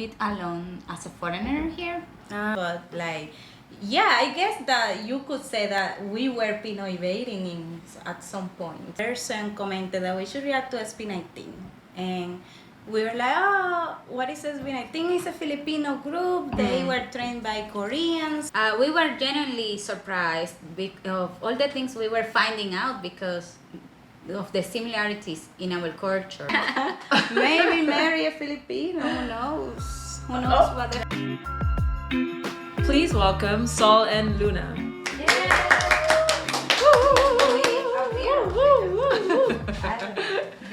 bit alone as a foreigner here. But like, yeah, I guess that you could say that we were Pinoy-Baiting at some point. Person commented that we should react to SB19. And we were like, oh, what is SB19? It's a Filipino group. They were trained by Koreans. We were genuinely surprised of all the things we were finding out because of the similarities in our culture. Maybe marry a Filipino, who knows? Who knows what the... Please welcome Sol and Luna.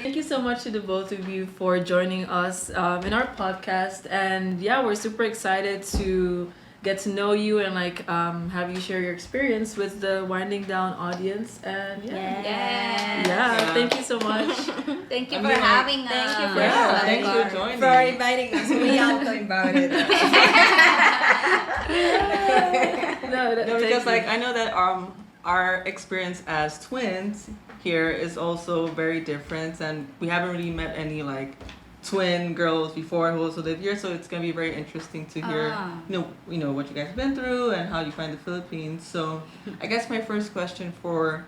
Thank you so much to the both of you for joining us in our podcast. And yeah, we're super excited to get to know you and have you share your experience with the Winding Down audience. And thank you so much. Thank you for having us. Thank you Thanks for joining. for inviting us. We auto-invited. No, because I know that our experience as twins here is also very different, and we haven't really met any twin girls before who also live here, so it's gonna be very interesting to hear you know what you guys have been through and how you find the Philippines. So I guess my first question for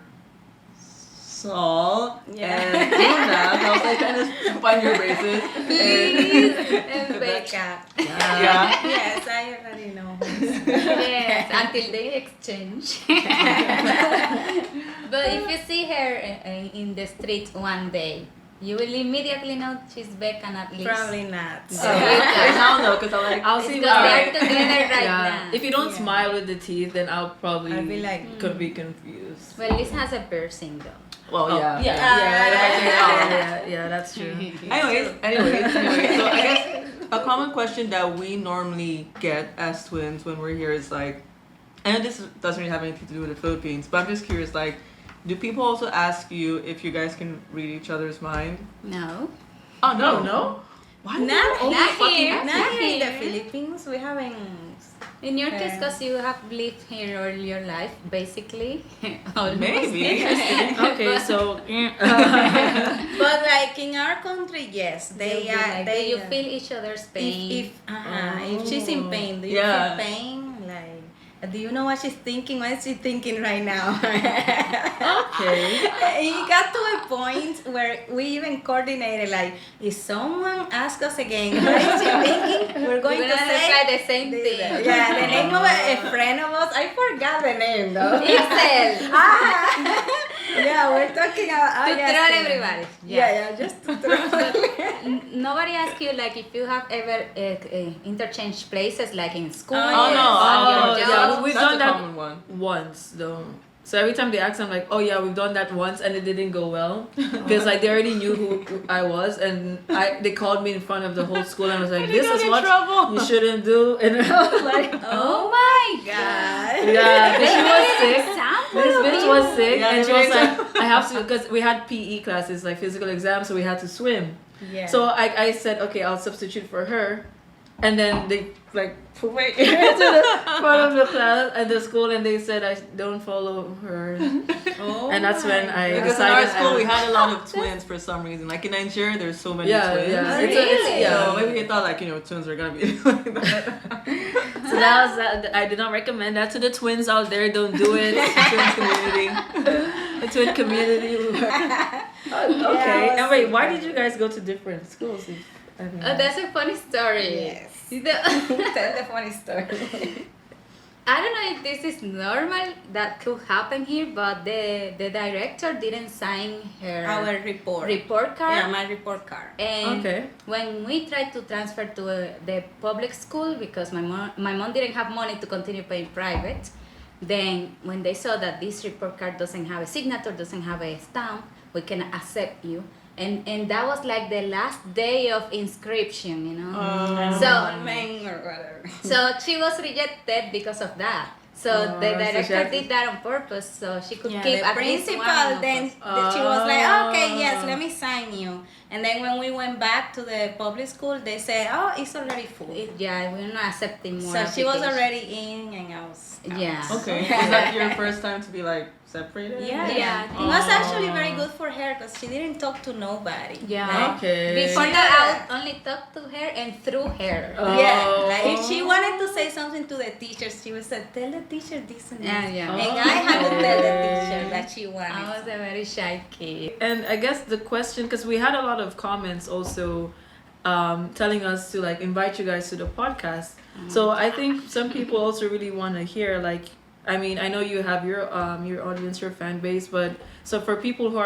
Sol and Luna, I was trying to find your braces. And Becca. Yeah. Yes, I already know. Yes, until they exchange. But if you see her in the street one day, you will immediately know she's Becca, at least. Probably not. I now know because I'll see. Because they're together right now. If you don't smile with the teeth, then I'll be like, could be confused. Well, Liz has a piercing though. Well, yeah. Yeah, that's true. Anyways, so I guess a common question that we normally get as twins when we're here is I know this doesn't really have anything to do with the Philippines, but I'm just curious, do people also ask you if you guys can read each other's mind? No. Oh, no? Why? Not here in here. the Philippines. We haven't. In your case, because you have lived here all your life, basically. Almost. Maybe. Okay, so But in our country, yes, they Do you feel each other's pain? If she's in pain, do you feel pain? Do you know what she's thinking? What is she thinking right now? okay. It got to a point where we even coordinated, if someone asks us again, what is she thinking? We're going to say reply the same thing. Yeah, the name of a friend of us. I forgot the name though. Excel. Yeah, we're talking about To troll everybody. Yeah, just to troll. Nobody asks you if you have ever interchanged places in school. Oh, no. on your job. Yeah, we've That's done a that common one. once though. So every time they ask, I'm like, oh yeah, we've done that once and it didn't go well because they already knew who I was, and they called me in front of the whole school and I was like, this is what you shouldn't do, and I was like, Oh my God. yeah, because she was sick. Example. This bitch was sick, Yeah, and she give was me like, I have to, because we had PE classes, physical exams, so we had to swim. Yeah. So I said, okay, I'll substitute for her. And then they put me into the front of the class at the school, and they said I don't follow her. And that's when I Because in decided our school, we had a lot of twins for some reason. In Nigeria, there's so many twins. Yeah. Really? So maybe they thought twins were gonna be like that. So that was that. I do not recommend that to the twins out there. Don't do it. Twin community. The twin community. Okay. And wait, why did you guys go to different schools? That's a funny story. Yes. Tell the funny story. I don't know if this is normal that could happen here, but the director didn't sign her Our report. report card. Yeah, my report card. And Okay. when we tried to transfer to the public school, because my mom didn't have money to continue paying private, then when they saw that this report card doesn't have a signature, doesn't have a stamp, we can accept you. And that was the last day of inscription, So or whatever. so she was rejected because of that. So the director did that on purpose, so she could keep the at least principal. one of Then us. she was like, okay, yes, let me sign you. And then when we went back to the public school, they said, "Oh, it's already full." Yeah, we're not accepting more. So she was applications. already in, and I was out. Yeah. Okay. Was that your first time to be like separated? Yeah, Yeah. It was actually very good for her because she didn't talk to nobody. Yeah. Like, Okay. Before Yeah. that, I would only talk to her and through her. Oh. Yeah, like if she wanted to say something to the teacher, she would say, "Tell the teacher this and this." Yeah. And I had to tell the teacher that she wanted. I was a very shy kid. And I guess the question, because we had a lot of comments also telling us to like invite you guys to the podcast. So I think some people also really want to hear like, I mean, I know you have your audience, your fan base, but so for people who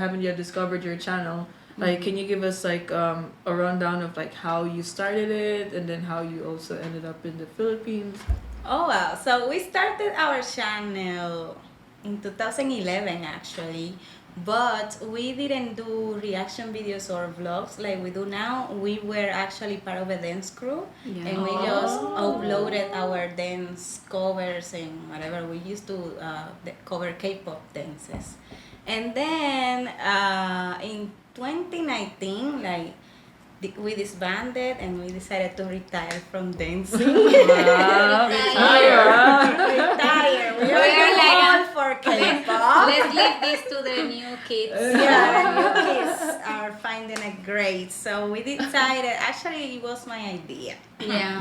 haven't yet discovered your channel, like, can you give us like a rundown of like how you started it and then how you also ended up in the Philippines? Oh wow! So we started our channel in 2011 actually, but we didn't do reaction videos or vlogs like we do now. We were actually part of a dance crew, Yeah. and we just uploaded our dance covers and whatever. We used to cover K-pop dances, and then in 2019, like we disbanded and we decided to retire from dancing. Retire. Retire. We We're are like, all for K-pop. Let's leave this to the new kids. Yeah, the new kids are finding it great. So we decided, actually it was my idea Yeah.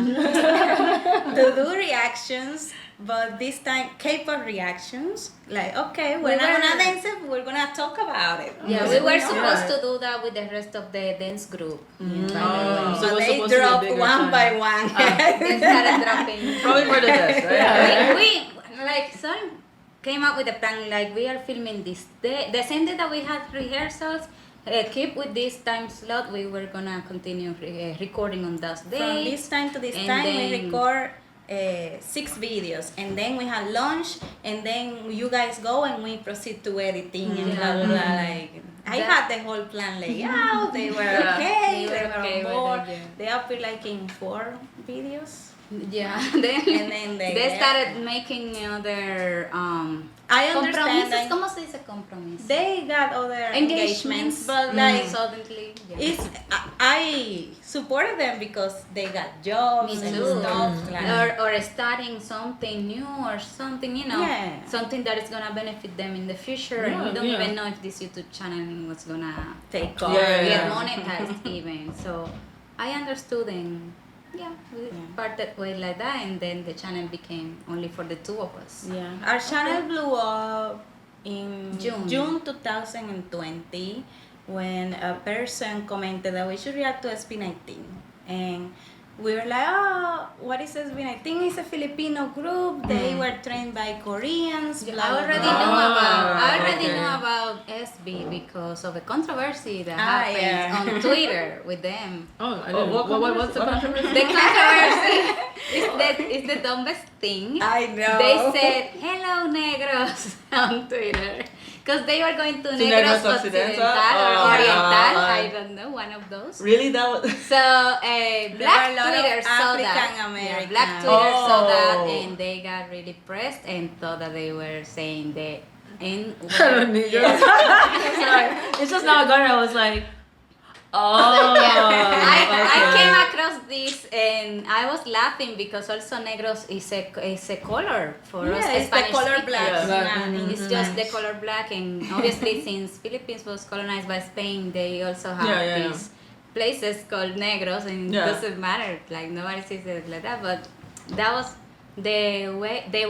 to do reactions, but this time K-pop reactions. Like, okay, we're not gonna dance it, we're gonna talk about it. Yeah, we were supposed to do that with the rest of the dance group. By the way. So So it was they supposed to be a dropped bigger one channel. by one. They started dropping. Probably for the best, right? we like some came up with a plan like we are filming this day, the same day that we had rehearsals. Keep with this time slot. We were gonna continue recording on those days. From this time to this And time, then- we record 6 videos, and then we have lunch, and then you guys go and we proceed to editing and blah blah blah. Like I had the whole plan laid out. They were okay. They were okay on with board. it, yeah. They appeared like in 4 videos. Yeah. And then they started making other I understand compromises. that ¿Cómo se dice compromise? they got other engagements, but like suddenly. Yeah. it's I supported them because they got jobs Me and too. stuff. Like, Or starting something new or something, you know, Yeah. something that is gonna benefit them in the future. And we don't even know if this YouTube channel was gonna take off. get monetized even. So I understood and we parted way like that, and then the channel became only for the two of us. Yeah, our channel blew up in June. 2020 when a person commented that we should react to SB19, and we were like, "Oh, what is SB19? It's a Filipino group. They were trained by Koreans." I blah, blah, already blah. knew about SB because of a controversy that Ah, happened yeah. on Twitter with them. Oh, I didn't. What's the controversy? The controversy is the dumbest thing. I know. They said, "Hello, negros," on Twitter. Because they were going to Negros Negros Occidental? Occidental or Oh, Oriental, God. I don't know, one of those. Really? That was. So Black were a lot of Twitter saw that. African Yeah, Americans. Black Twitter saw that, Oh. and they got really pressed and thought that they were saying the N Hello, word. niggas. Sorry. It's just now going. I was like, oh. I okay. came across this and I was laughing because also negros is a color for us Yeah, it's the Spanish color speakers. black. Yeah. in It's just the Spanish. color black, and obviously since Philippines was colonized by Spain, they also have Yeah. these places called negros, and it Yeah. doesn't matter. Like nobody says it like that, but that was the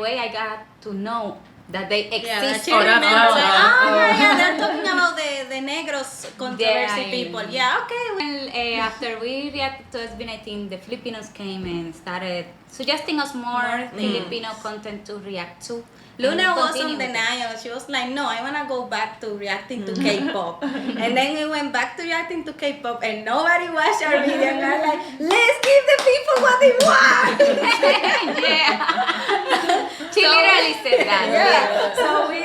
way I got to know that they Yeah, exist. she Oh, that's remembers wild. like, Oh. they're talking about the negros controversy Yeah, people. Yeah, okay. Well, after we reacted to SB19, the Filipinos came and started suggesting us more Filipino content to react to. Luna And was continue on with it. denial. She was like, no, I want to go back to reacting to K-pop. And then we went back to reacting to K-pop and nobody watched our video. And we're like, let's give the people what they want. Yeah. She literally said that. Yeah. So we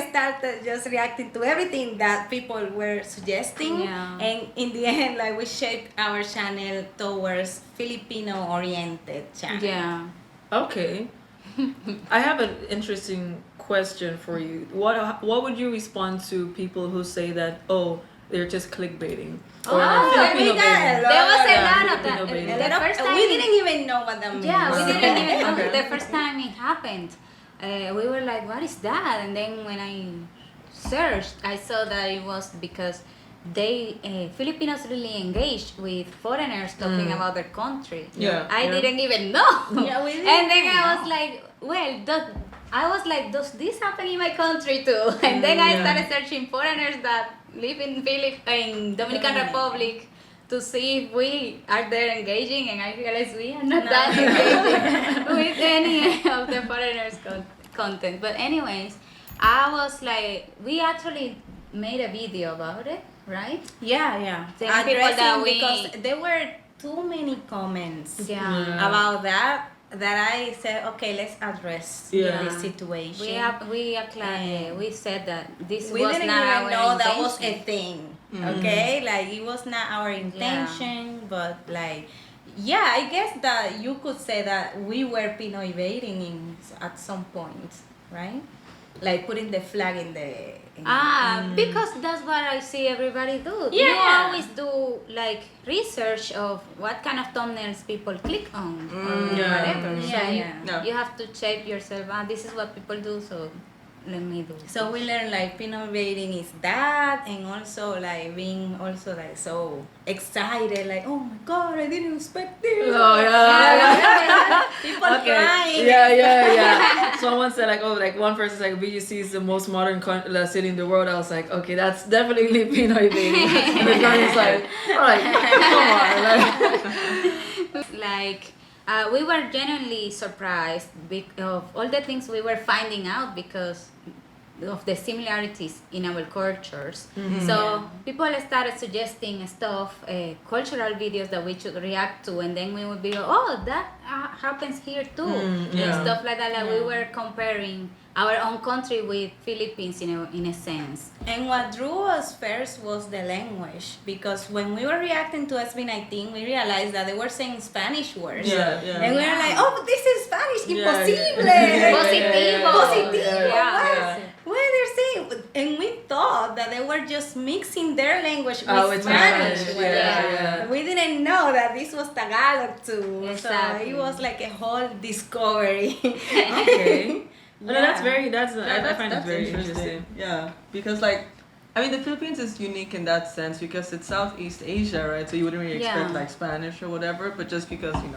started just reacting to everything that people were suggesting. Yeah. And in the end, like we shaped our channel towards Filipino-oriented channel. Yeah. Okay. I have an interesting question for you. What would you respond to people who say that, oh, they're just clickbaiting. Oh, Filipino we got a baiting. lot. There was a Yeah, lot of Filipino that. baiting. The first time We didn't even know what that means. Yeah, we didn't even know Okay. the first time it happened. We were like, what is that? And then when I searched, I saw that it was because Filipinos really engaged with foreigners talking about their country. Yeah. I Yeah. didn't even know. Yeah, we didn't And then I know. was like, well, does this happen in my country too? And then I Yeah. started searching foreigners that live in Dominican Republic to see if we are there engaging, and I realized we are not that engaging with any of the foreigners' content. But anyways, I was like, we actually made a video about it, right? Yeah. Telling people that Addressing, we- because there were too many comments Yeah. about that I said, okay, let's address Yeah. this situation. We said that this We was didn't not even our know that was a intention. thing. Okay, like it was not our intention, but like, yeah, I guess that you could say that we were Pinoy-Baiting at some point, right? Like putting the flag in the. Because that's what I see everybody do. Yeah. You always do like research of what kind of thumbnails people click on or Yeah. whatever. So Yeah. Yeah. you have to shape yourself. This is what people do, so let me do. So we learned like Pinoy-Baiting is that, and also like being also like so excited, like, oh my god, I didn't expect this. Oh yeah. People crying. Yeah. Someone said like, oh, like one person said, like, BGC is the most modern city in the world. I was like, okay, that's definitely Pinoy baiting. And the guy is like, come on, like. We were genuinely surprised of all the things we were finding out because of the similarities in our cultures. So people started suggesting stuff, cultural videos that we should react to, and then we would be, oh, that happens here too, and Yeah. stuff like that. Like we were comparing our own country with Philippines in a sense. And what drew us first was the language, because when we were reacting to SB19, we realized that they were saying Spanish words. Yeah. And we were like, oh, but this is Spanish, Yeah, imposible. Positivo. Positivo. Yeah. What are they saying? And we thought that they were just mixing their language with Oh, it's Spanish. Spanish. words. Yeah. We didn't know that this was Tagalog too. Exactly. So it was like a whole discovery. Okay. No, that's very. I find it That's very interesting. Yeah, because like, I mean, the Philippines is unique in that sense because it's Southeast Asia, right? So you wouldn't really expect Yeah. like Spanish or whatever, but just because you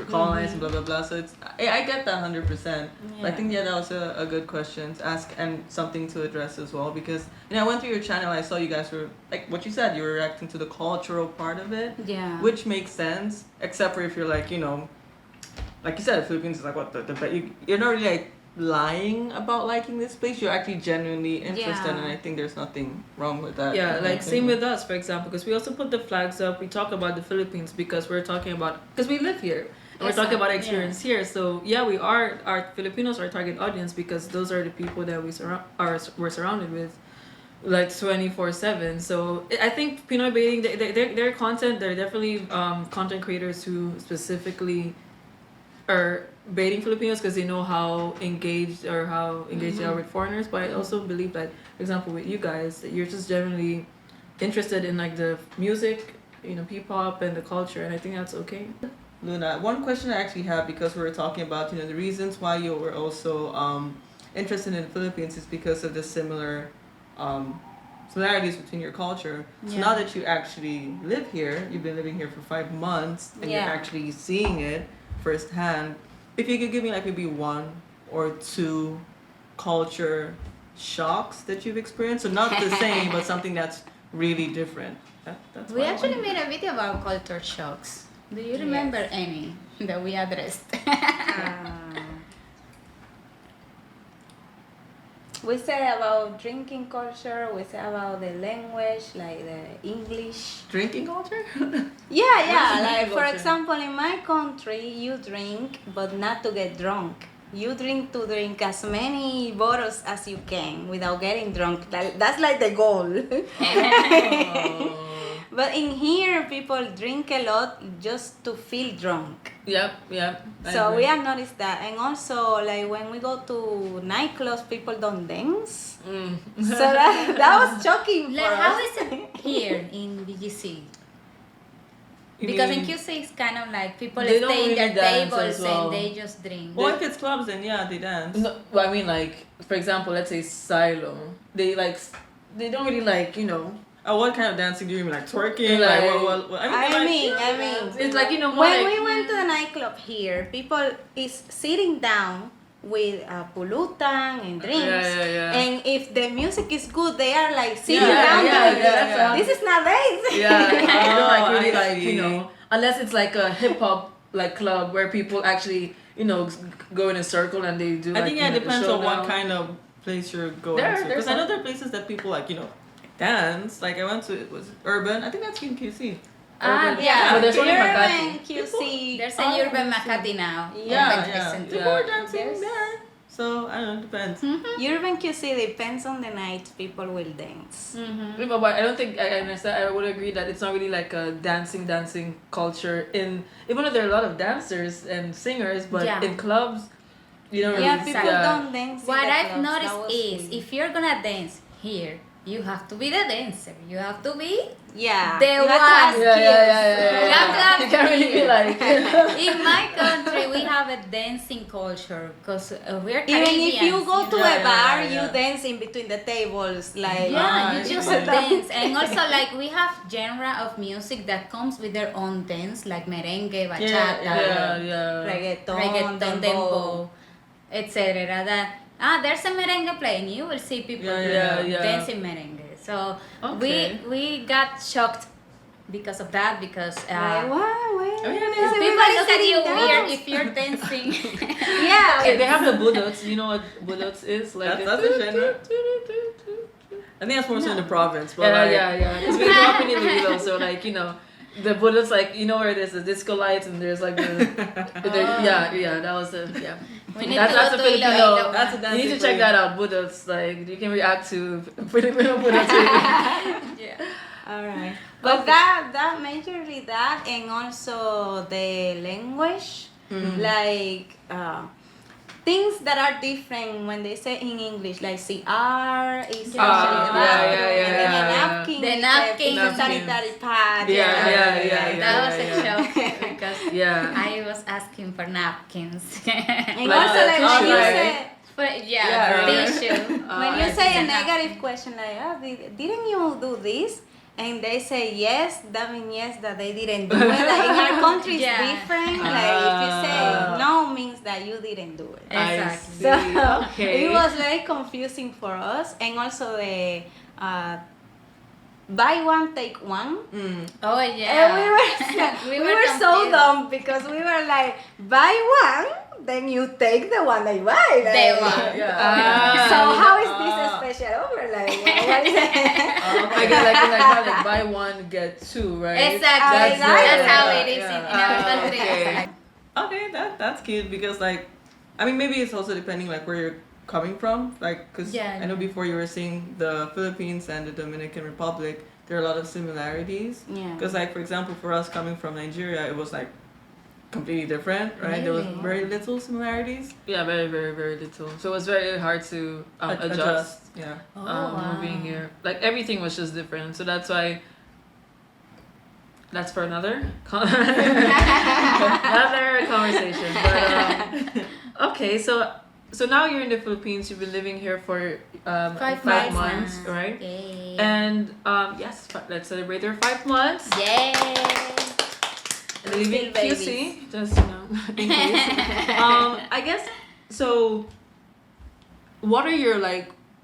were colonized and blah blah blah. So I get that 100%. But I think that was a good question to ask and something to address as well because I went through your channel. I saw you guys were like what you said. You were reacting to the cultural part of it, Yeah. which makes sense, except for if you're like like you said, the Philippines is like what you're not really like lying about liking this place. You're actually genuinely interested, Yeah. and I think there's nothing wrong with that. Yeah, in my like same opinion. with us, for example, because we also put the flags up. We talk about the Philippines because we're talking about because we live here. And we're talking about experience here. So yeah, we are our Filipinos are target audience because those are the people that we're surrounded with, like 24/7. So I think Pinoy-Baiting, their content, they're definitely content creators who specifically are baiting Filipinos because they know how engaged they are with foreigners. But I also believe that, for example, with you guys, that you're just generally interested in like the music, P-pop and the culture, and I think that's okay. Luna, one question I actually have because we were talking about the reasons why you were also interested in the Philippines is because of the similarities between your culture. So now that you actually live here, you've been living here for 5 months and you're actually seeing it firsthand. If you could give me like maybe 1 or 2 culture shocks that you've experienced, so not the same, but something that's really different. That's We what I actually want. made a video about culture shocks. Do you remember any that we addressed? We said about drinking culture, we said about the language, like the English. Drinking culture? Yeah, like drinking for culture? example, in my country, you drink, but not to get drunk. You drink to drink as many bottles as you can without getting drunk. That's like the goal. But in here, people drink a lot just to feel drunk. Yep. I So agree. we have noticed that. And also, like, when we go to nightclubs, people don't dance. So that was shocking for Like, how us. is it here in BGC? You Because mean- in QC it's kind of like people They don't stay in really their dance tables as well. and they just drink. Well, if it's clubs, then yeah, they dance. No, well, I mean, like, for example, let's say Silo. They they don't really Oh, what kind of dancing do you mean? Like twerking? Like- What? I mean, It's like, more when like, we went to the nightclub here, people is sitting down with pulutan and drinks. Yeah. And if the music is good, they are like sitting Yeah, down. yeah, doing yeah, this. yeah. This is not dance. Yeah, they don't like Oh, really I like, see. unless it's like a hip hop like club where people actually, go in a circle and they do I like, think it the depends on what showdown. kind of place you're going There- to. there's Because I know some- there are places that people like, dance. Like I went to, it was Urban. I think that's in QC. Urban. Yeah. Oh, there's one in Urban, Makati. QC. There's a Urban Makati now. Yeah, Urban yeah. Center. People were Yeah. dancing There's- there. So I don't know, it depends. Urban QC depends on the night. People will dance. Yeah, but I don't think I understand. I would agree that it's not really like a dancing culture even though there are a lot of dancers and singers, but Yeah. in clubs, you don't Yeah, really people don't dance. in What the I've clubs. That noticed was is weird. if you're gonna dance here, you have to be the dancer. You have to be Yeah. The you have to one. ask Yeah. kids. You have to have You can't really be like. in my country we have a dancing culture because we're Even Caribbeans. if you go to Yeah, a bar, yeah. you dance in between the tables, like Yeah, you I just see. dance. And also like we have genre of music that comes with their own dance, like merengue, bachata, Yeah. reggaeton, dembow, etc. That there's a merengue playing, you will see people Yeah. dancing merengue. So Okay. we got shocked because of that because like, wow, wait. Oh, yeah, is people everybody look at you sitting weird down? if you're dancing. Yeah. Okay, they have the bullets. You know what bullets is? Like That's a genre. I think that's more so in the province, but Yeah. Because we grew up in Iloilo, so the bullets where there's the disco lights and there's like yeah, that was yeah. We need That's to a go to Filipino. Iloilo. That's a You dancing need to check place. that out, bullets. Like you can react to Filipino bullets. Yeah. All right. But that majorly that, and also the language, like things that are different when they say in English, like CR is Yeah. actually a Yeah, bathroom, yeah, and then yeah. a napkin The is napkin. a sanitary pad. Yeah. That was a yeah. shock because Yeah. I was asking for napkins. And Like also the like when you tissue, say But Yeah, tissue. when you I say a see. negative question like didn't you do this? And they say yes, that means yes that they didn't do it. Like in our country it's Yeah. different. Like if you say no means that you didn't do it. I Exactly. So see. Okay. it was very confusing for us, and also the buy one take one. Oh And yeah. we were so confused. dumb because we were like buy one, then you take the one that you buy. Like, They want. Yeah. So how is this a special offer? Like what is it? I guess like buy one get two, right? Exactly. Exactly. That's how it is Yeah. in our country. Okay. Okay, that's cute because maybe it's also depending like where you're coming from, like because Yeah. I know before you were saying the Philippines and the Dominican Republic, there are a lot of similarities. Yeah. Because like for example, for us coming from Nigeria, it was like completely different, right? There was Really? very little similarities. Yeah, very, very, very little. So it was very hard to adjust. Yeah. Oh, wow. Moving here, like everything was just different. So that's why. That's for another another conversation. But okay, so now you're in the Philippines. You've been living here for 5 months, right? Yay. And yes, let's celebrate our 5 months. Yay. Leaving Still QC, babies. just in case. I guess so. What are your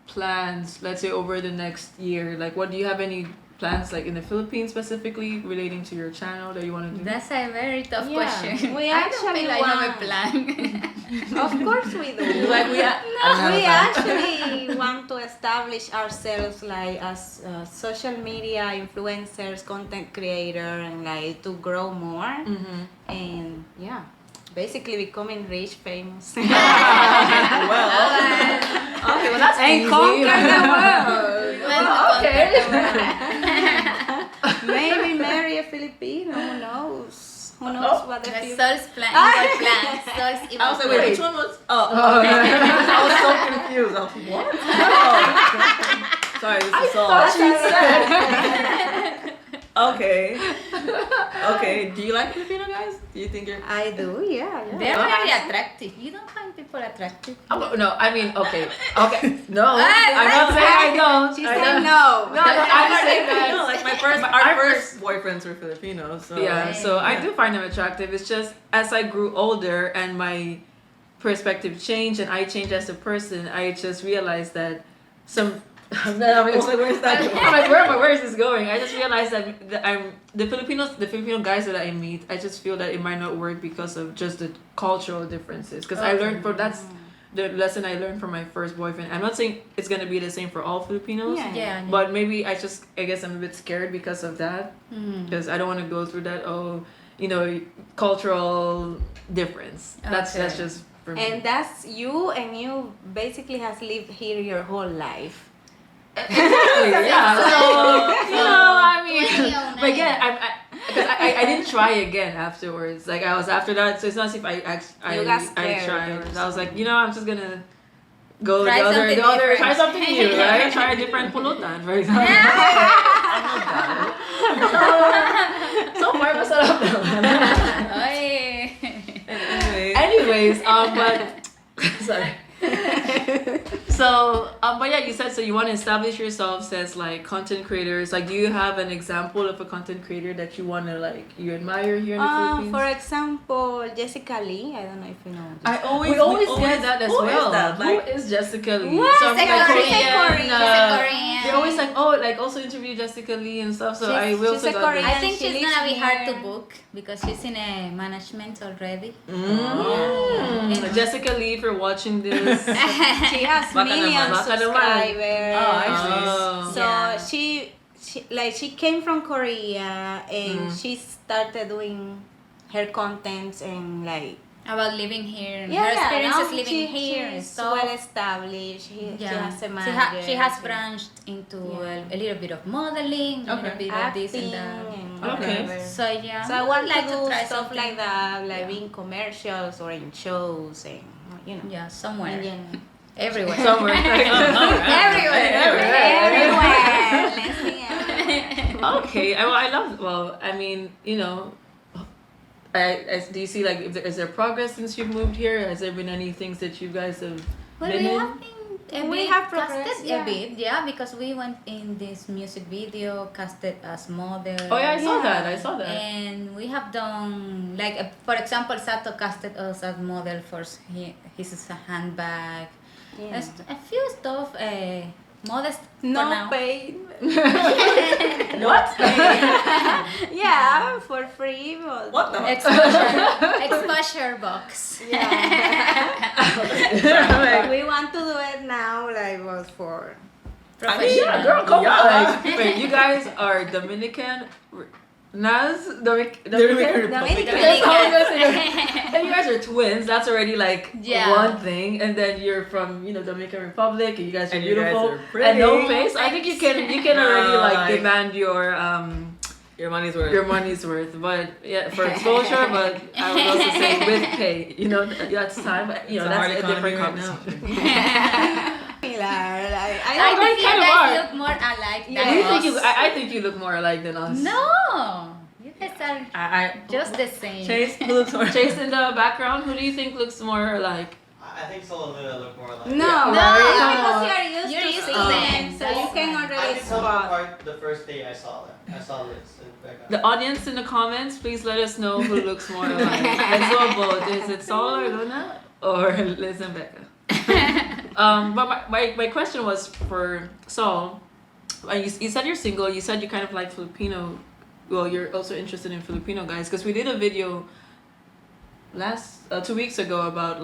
plans? Let's say over the next year. What do you have any plans in the Philippines specifically relating to your channel that you want to do? That's a very tough Yeah. question. We I don't actually feel I have a want- plan. Of course we do. We actually want to establish ourselves as social media influencers, content creator, and to grow more. And yeah, basically becoming rich, famous, Okay, well that's and easy. conquer the world. We want to Okay. conquer the world. Maybe marry a Filipino. Who knows? Who knows what the future? Sol's plan, evil plan. Sol's I evil was like, plan. wait, which one was? Oh, okay. I was so confused. I was like, what? Oh. Sorry, this is Saul. Okay. Okay. Do you like Filipino guys? Do you think you're? I do, yeah. They're very attractive. You don't find people attractive? Oh, no, I mean, okay. No, I'm not saying I don't. She I said don't. no. No, I'm saying that. No, like our first boyfriends were Filipinos. So Yeah, so I do find them attractive. It's just as I grew older and my perspective changed and I changed as a person, I just realized that some. I'm like, where's that going? I'm like, where is this going? I just realized that I'm the Filipino guys that I meet. I just feel that it might not work because of just the cultural differences. Because I learned that's the lesson I learned from my first boyfriend. I'm not saying it's gonna be the same for all Filipinos. Yeah. But maybe I guess I'm a bit scared because of that. Because I don't want to go through that. Cultural difference. That's just for me. And that's you, and you basically has lived here your whole life. Yeah. So I mean, 2009. but again, I didn't try again afterwards. Like I was after that, so it's not as if I You got scared tried. or I was like, I'm just gonna go Try something different. try something new, right? Try a different pulutan, for example. So far, masarap naman. Oy. Anyways, but sorry. So, but yeah, you said so you want to establish yourselves as like content creators. Like, do you have an example of a content creator that you want to you admire here in the Philippines? For example, Jessica Lee. I don't know if you know. This. We always get that as who well. Is that? Who is Jessica Lee? What? Some, She's a Korean. uh, She's a Korean. They always also interview Jessica Lee and stuff. So I will she's a also Korean. I think She she's lives gonna be hard to here. book because she's in a management already. Mm. Jessica Lee, if you're watching this, She has Baka millions naman. Baka naman. subscribers. Oh, I see. So Yeah. she came from Korea and she started doing her contents and About living here, yeah, her experiences now living here and she's stuff. well established. She has a She, manager. she has branched into a little bit of modeling, a little bit of this and that. Okay. So yeah, So I want like to do try stuff something like that, like Yeah. being commercials or in shows and Yeah, somewhere, Indian. everywhere. somewhere. Everywhere. Let's be honest. Okay. I love. Well, I mean, do you see is there progress since you've moved here? Has there been any things that you guys have Well, been we in? have been We we have have casted progressed, a bit, because we went in this music video, casted as model. Oh yeah, I saw Yeah. that. I saw that. And we have done for example, Sato casted us as model for his handbag. Yeah. There's a few stuff, modest for No now. paid. What? Yeah, for free. But What the? Exposure box. we want to do it now, was for. Yeah, girl, come on. Wait, you guys are Dominican. Dominican Republic. That's how I'm gonna say that. And you guys are twins. That's already one thing. And then you're from Dominican Republic. And you guys are And you guys beautiful are pretty. and no face. I think you can already demand your money's worth. your money's worth. But yeah, for exposure. But I would also say with pay. That's time. But It's a that's hard a economy different right conversation. I I think you kind of guys are. look more alike Do than you think us. I think you look more alike than us. No, you guys are I just the same. Chase, who looks more? Chase in the background. Who do you think looks more like? I think Solo and Luna look more like. No, Yeah. because you're You're used used to to seeing them. so you can I already can tell them spot. apart the first day I saw them. I saw Liz and Becca. The audience in the comments, please let us know who looks more alike. Let's go both. Is it Saul or Luna or Liz and Becca? But my question was for Saul. You said you're single. You said you kind of like Filipino. Well, you're also interested in Filipino guys because we did a video 2 weeks ago about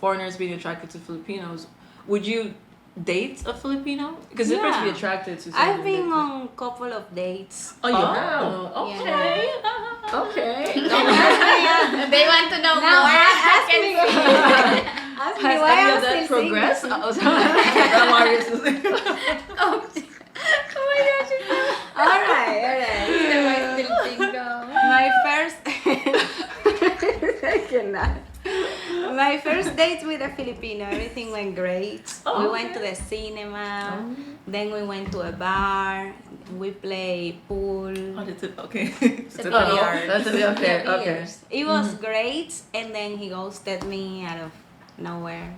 foreigners being attracted to Filipinos. Would you date a Filipino? Because it's different to be Yeah. attracted to. I've someone been that- on a couple of dates. Oh, you have? Okay. Okay. They want to know Now more. ask me. Ask me Has why any I'm of that still progressed? single. Oh, sorry. Oh my gosh. Alright. My first I cannot. My first date with a Filipino, everything went great. We went to the cinema, then we went to a bar, we played pool. Okay. Okay. It was great, and then he ghosted me out of nowhere.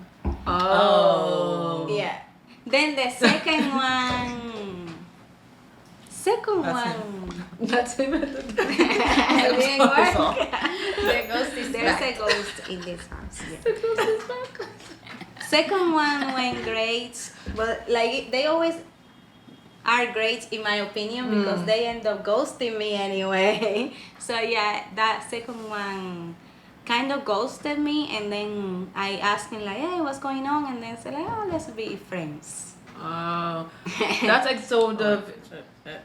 Oh. Yeah. Then the second one. That's him. It didn't work. The ghost is There's back. a ghost in this house. Yeah. Second one went great, but like they always are great in my opinion because they end up ghosting me anyway. So yeah, that second one kind of ghosted me, and then I asked him like, "Hey, what's going on?" And then said like, "Oh, let's be friends." Oh, that's like so the.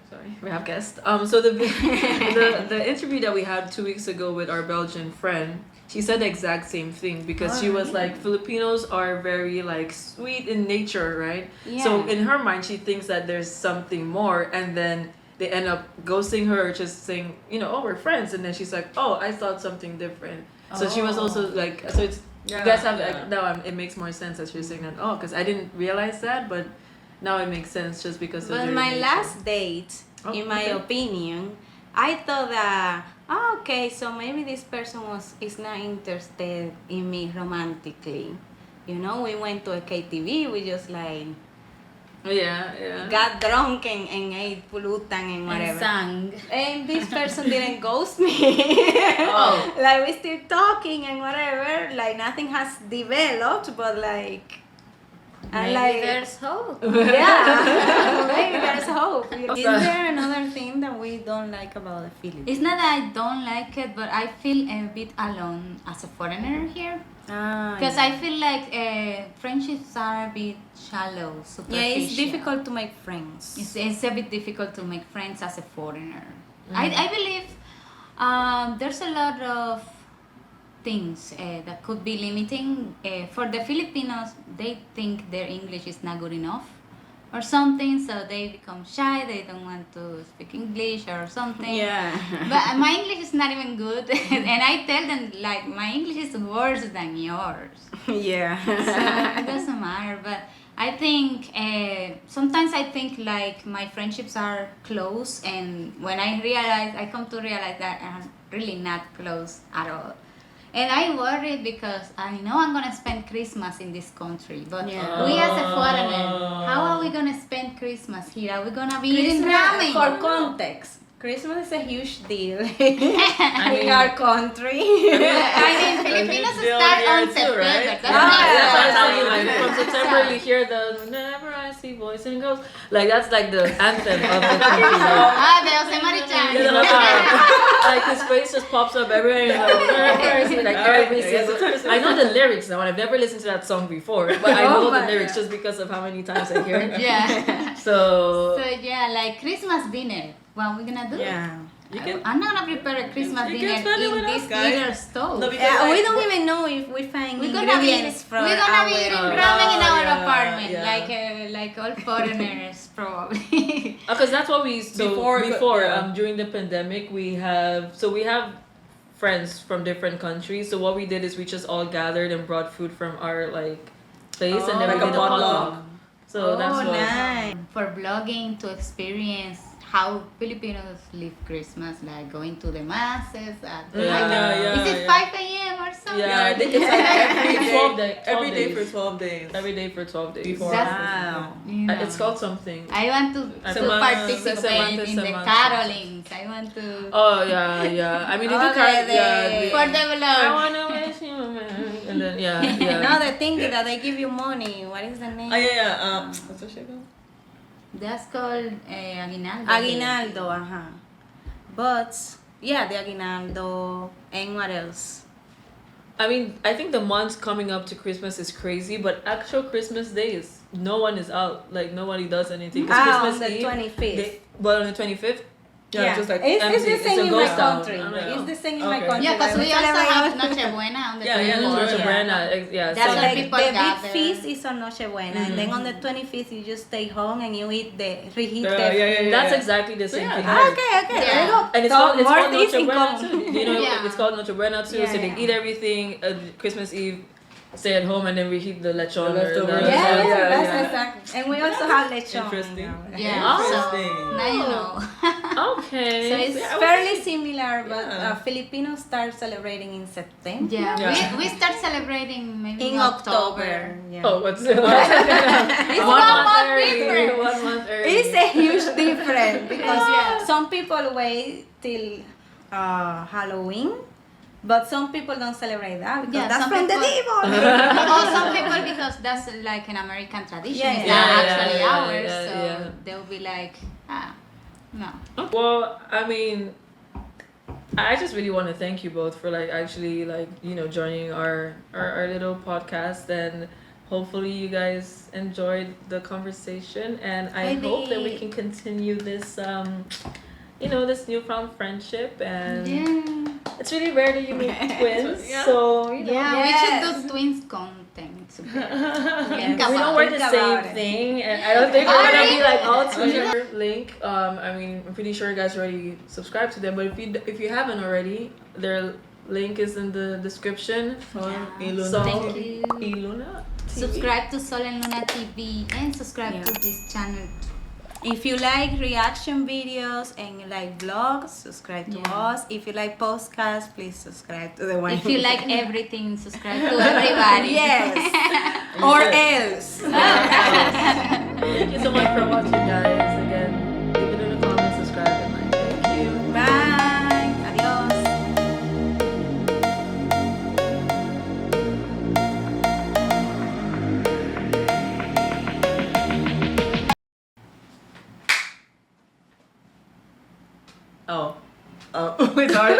Sorry, we have guests. So the interview that we had 2 weeks ago with our Belgian friend, she said the exact same thing because she was like, Filipinos are very like sweet in nature, right? Yeah. So in her mind, she thinks that there's something more, and then they end up ghosting her, just saying, you know, oh, we're friends, and then she's like, oh, I thought something different. So she was also like, so it's you guys have like now it makes more sense as you're saying that. Oh, because I didn't realize that, but now it makes sense just because of But their my nature. last date, in my opinion, I thought that okay, so maybe this person is not interested in me romantically. You know, we went to a KTV, we just like Yeah. got drunk and ate pulutan and whatever. Sang. And this person didn't ghost me. Oh. Like we still talking and whatever. Like nothing has developed, but like. And Maybe like there's hope. yeah, maybe there's hope. Is there another thing that we don't like about the Philippines? It's not that I don't like it, but I feel a bit alone as a foreigner here. Because I feel like friendships are a bit shallow, superficial. yeah, it's difficult to make friends. It's a bit difficult to make friends as a foreigner. I believe there's a lot of things that could be limiting. For the Filipinos, they think their English is not good enough or something, so they become shy, they don't want to speak English or something. Yeah. But my English is not even good, and I tell them, like, my English is worse than yours. Yeah. So it doesn't matter, but I think sometimes I think like my friendships are close, and when I come to realize that I'm really not close at all. And I worry because I know I'm gonna spend Christmas in this country, but Yeah. we as a foreigner, how are we gonna spend Christmas here? Are we gonna be eating ramen? For context, Christmas is a huge deal in our country. I mean, Filipinos deal start here on too, September. right? That's Yeah, not that's what I'm so- telling you. Like from September, you hear the "Whenever I see boys and girls," like that's like the anthem of the country. De Jose Marichan. Like his face just pops up everywhere. And like every single. I know the lyrics now, and I've never listened to that song before, but I know the lyrics just because of how many times I hear it. Yeah. So So yeah, like Christmas dinner. What are we gonna do? Yeah. I'm not gonna prepare a Christmas you dinner can spend it in with this us, guys. little stove. No, because Yeah, we like, don't even know if we find We're gonna be ingredients from we're gonna be our- eating ramen in our yeah, apartment, yeah. like all foreigners probably. because that's what we before yeah. during the pandemic we have friends from different countries. So what we did is we just all gathered and brought food from our like place, and then like we a did a potluck. potluck. So that's what. nice. For blogging to experience how Filipinos live Christmas, like going to the masses at Yeah. is it 5 a.m. or something? Yeah, I think it's like every day days. for 12 days. Every day for 12 days. Before. That's- Wow. you know. It's called something. I want to participate in the carolings. I want to Oh yeah. I mean, you Oh, do car- for the I vlog. wanna wish you a man. And then yeah. Now the thing is that they give you money. What is the name? Oh yeah. What's that shit called? That's called aguinaldo. Aguinaldo, But yeah, the aguinaldo and what else? I mean, I think the months coming up to Christmas is crazy, but actual Christmas days, no one is out. Like nobody does anything. 'Cause On Christmas the Eve, 25th. But on the 25th, Yeah, just like it's empty. the same a in my ghost town. country. I don't know. It's the same in my Okay. country. Yeah, because like, we also celebrate have all- Noche Buena on the Yeah, 24th. Noche Buena. Yeah, That's same. where like people the gather. big feast is on Noche Buena, and then on the 25th you just stay home and you eat the reheat the That's exactly the same thing. Okay, here. okay, Yeah. there you go. And it's So called more Noche things in Buena common. too. You know, Yeah. it's called Noche Buena too. Yeah, so they yeah. eat everything Christmas Eve, stay at home, and then we heat the lechon. The leftovers. Yeah, that's exactly. And we also have lechon. Interesting. Yeah, Interesting. so now you know. Okay. So it's Yeah, fairly similar, but Yeah. Filipinos start celebrating in September. Yeah, Yeah. We start celebrating maybe In October. Yeah. Oh, what's it? It's 1 month difference. 1 month early. It's a huge difference because Yeah. some people wait till Halloween, but some people don't celebrate that because Yeah, that's some from the people- devil. Or some people, because that's like an American tradition, Yeah, it's yeah. not Yeah, actually yeah, ours, yeah, so yeah. they'll be like, no. Well, I mean, I just really want to thank you both for like actually like joining our little podcast, and hopefully you guys enjoyed the conversation, and I hope that we can continue this this newfound friendship, and Yeah. it's really rare that you meet twins, Yeah. so Yeah, we Yes. should do twins content. Think we don't about wear it. the Think same about it. thing, and I don't think we're gonna be Alright. like all Twitter link. I mean, I'm pretty sure you guys already subscribed to them, but if you haven't already, their link is in the description. Iluna. So, Thank you. Iluna TV. Subscribe to Sol and Luna TV and subscribe to this channel. If you like reaction videos and you like vlogs, subscribe to Yeah. us. If you like podcasts, please subscribe to the one. If you like everything, subscribe to everybody. Yes. Or else. Thank you so much for watching, guys. Again, leave it in the comments, subscribe, and like. Thank you. Bye. Adios. Wait, sorry.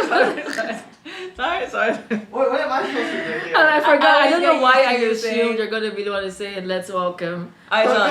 Sorry. What am I supposed to do here? I forgot. I don't know why I you assumed you're gonna be the one to say it. Let's welcome. I thought.